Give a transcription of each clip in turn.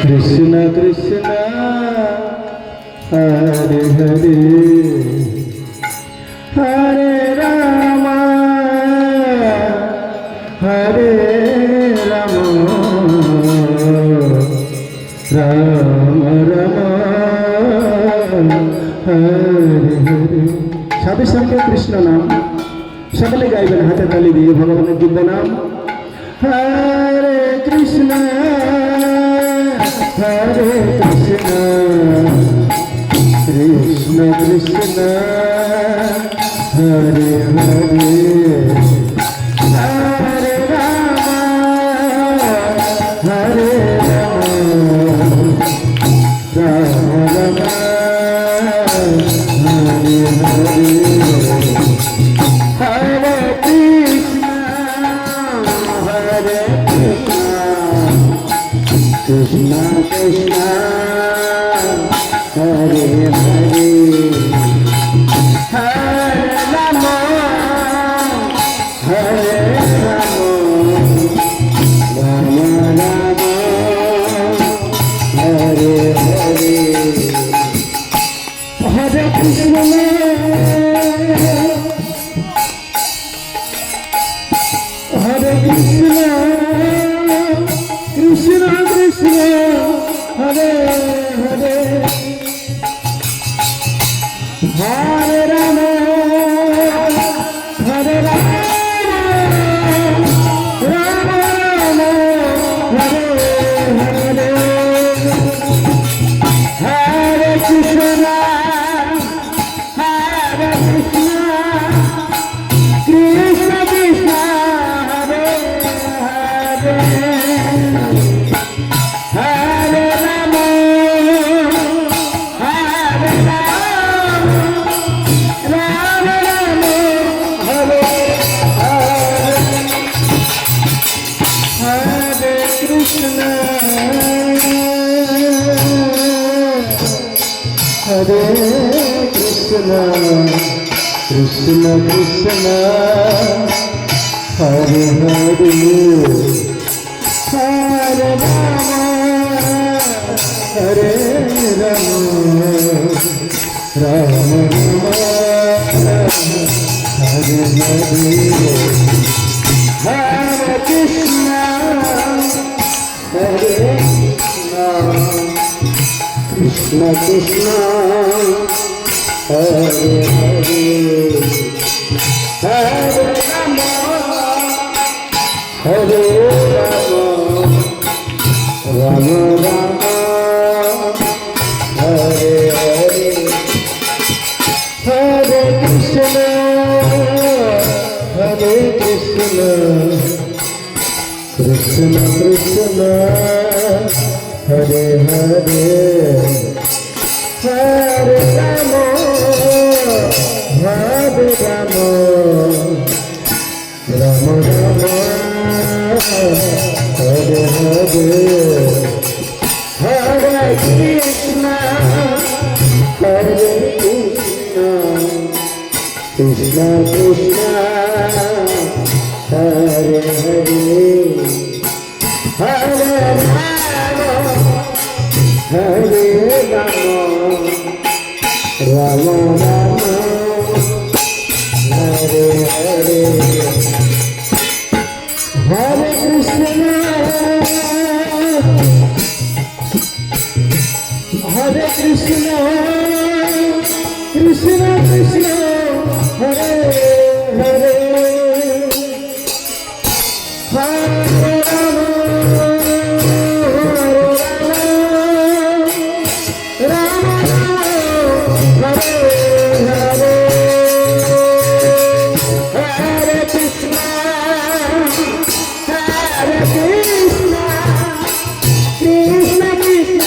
कृष्ण कृष्ण हरे हरे हरे राम हरे राम राम राम हरे हरे। সাথে সাথে কৃষ্ণ নাম সকলে গাইবেন হাতে তালি দিয়ে ভগবানের দিব্য নাম। হরে কৃষ্ণ কৃষ্ণ কৃষ্ণ হরে হরে হরে রাম হরে রাম রাম রাম হরে হরে हरे कृष्ण कृष्ण कृष्ण हरे हरे हरे राम हरे राम राम राम हरे हरे हरे कृष्ण हरे कृष्ण कृष्ण कृष्ण हरे हरे हरे राम हरे राम राम राम हरे हरे हरे कृष्ण कृष्ण कृष्ण हरे राम राम राम हरे हरे कृष्ण हरे कृष्ण कृष्ण कृष्ण हरे हरे हरे राम हरे राम राम राम हरे हरे हरे कृष्ण हरे कृष्ण कृष्ण हरे हरे हरे राम हरे राम राम राम हरे हरे हरे कृष्ण कृष्ण कृष्ण हरे हरे हरे राम हरे राम राम राम हरे हरे हरे कृष्ण कृष्ण कृष्ण हरे हरे हरे राम हरे राम राम राम हरे हरे हरे कृष्ण कृष्ण कृष्ण हरे हरे हरे राम राम हरे हरे हरे कृष्ण कृष्ण कृष्ण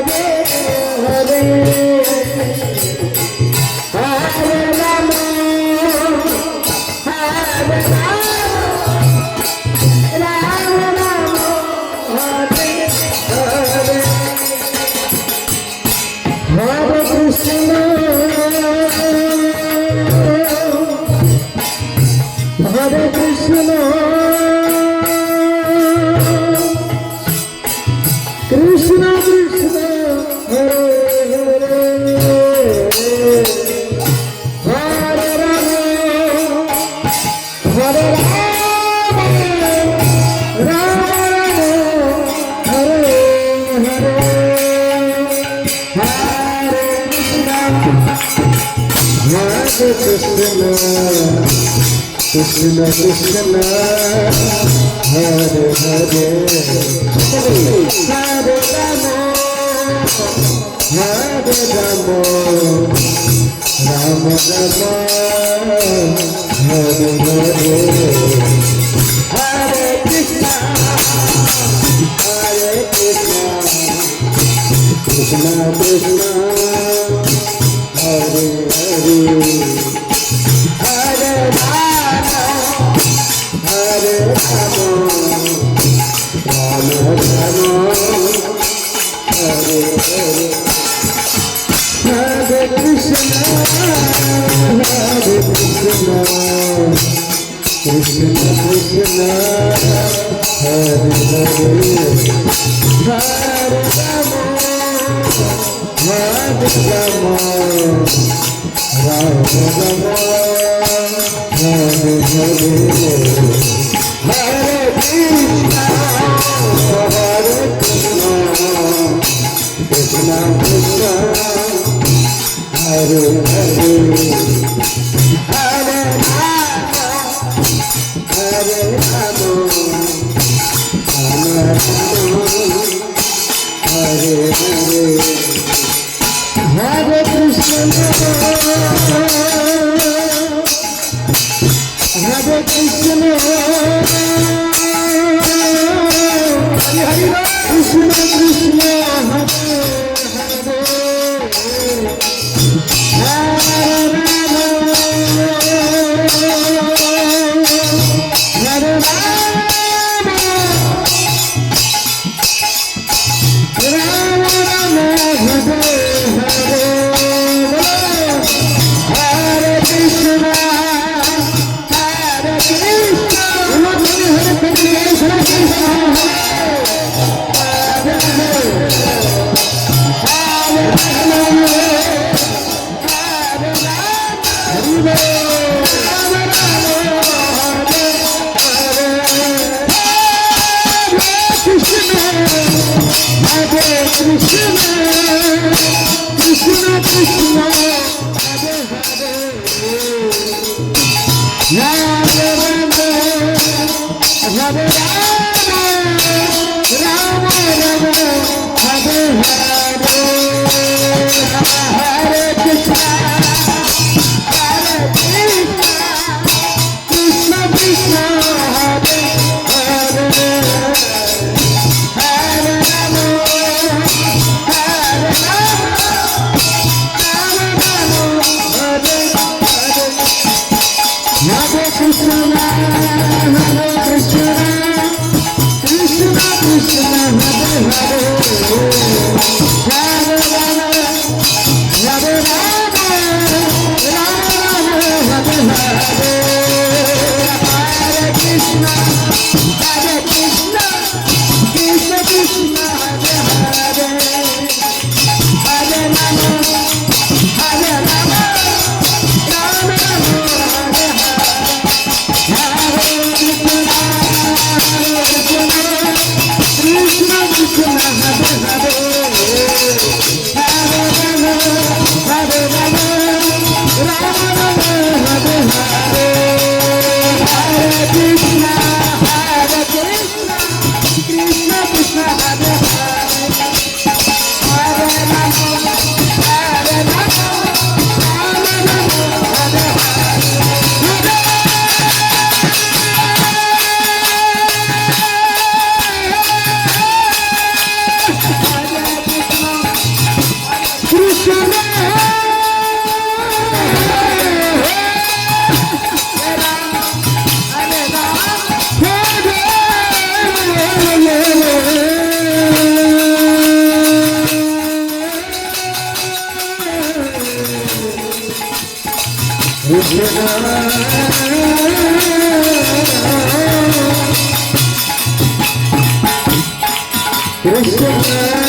हरे हरे কৃষ্ণ কৃষ্ণ হরে হরে রাম হরে রাম হরে হরে হরে কৃষ্ণ কৃষ্ণ কৃষ্ণ হরে হরে হরে রাম হরে Ram Ram Ram Hare Hare Hare Krishna Krishna Krishna Hare Hare Hare Rama, Hare Rama, Rama Rama, Hare Hare, Hare Krishna, Hare Krishna, Krishna Krishna, Hare Hare, Hare Rama, Hare Rama. Rama Rama Hare Hare Hare Krishna Hare Krishna Krishna Krishna Hare Hare Hare Rama Hare Rama Rama Rama Hare Hare Hare Krishna Hare Krishna Krishna Krishna Hare Hare Krishna Krishna Hare Hare Hare Rama Rama Hare Hare Hare Krishna Hare Krishna Krishna Hare Hare Hare Rama Hare Hare Krishna Hare Krishna Krishna Krishna Hare Hare Hare Rama Hare Rama Rama Rama Hare Hare Hare Krishna Hare Krishna Krishna Krishna Hare Hare Hare Rama Hare Rama Rama Rama Hare Hare Krishna Krishna Hare Hare Hare Rama Hare Rama Rama Rama Hare Hare Hare Krishna Hare Krishna Krishna Krishna Hare Hare Hare Rama Hare Rama Rama Rama Hare Krishna हरे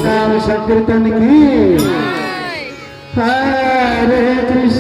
नाम संकीर्तन की हरे कृष्ण।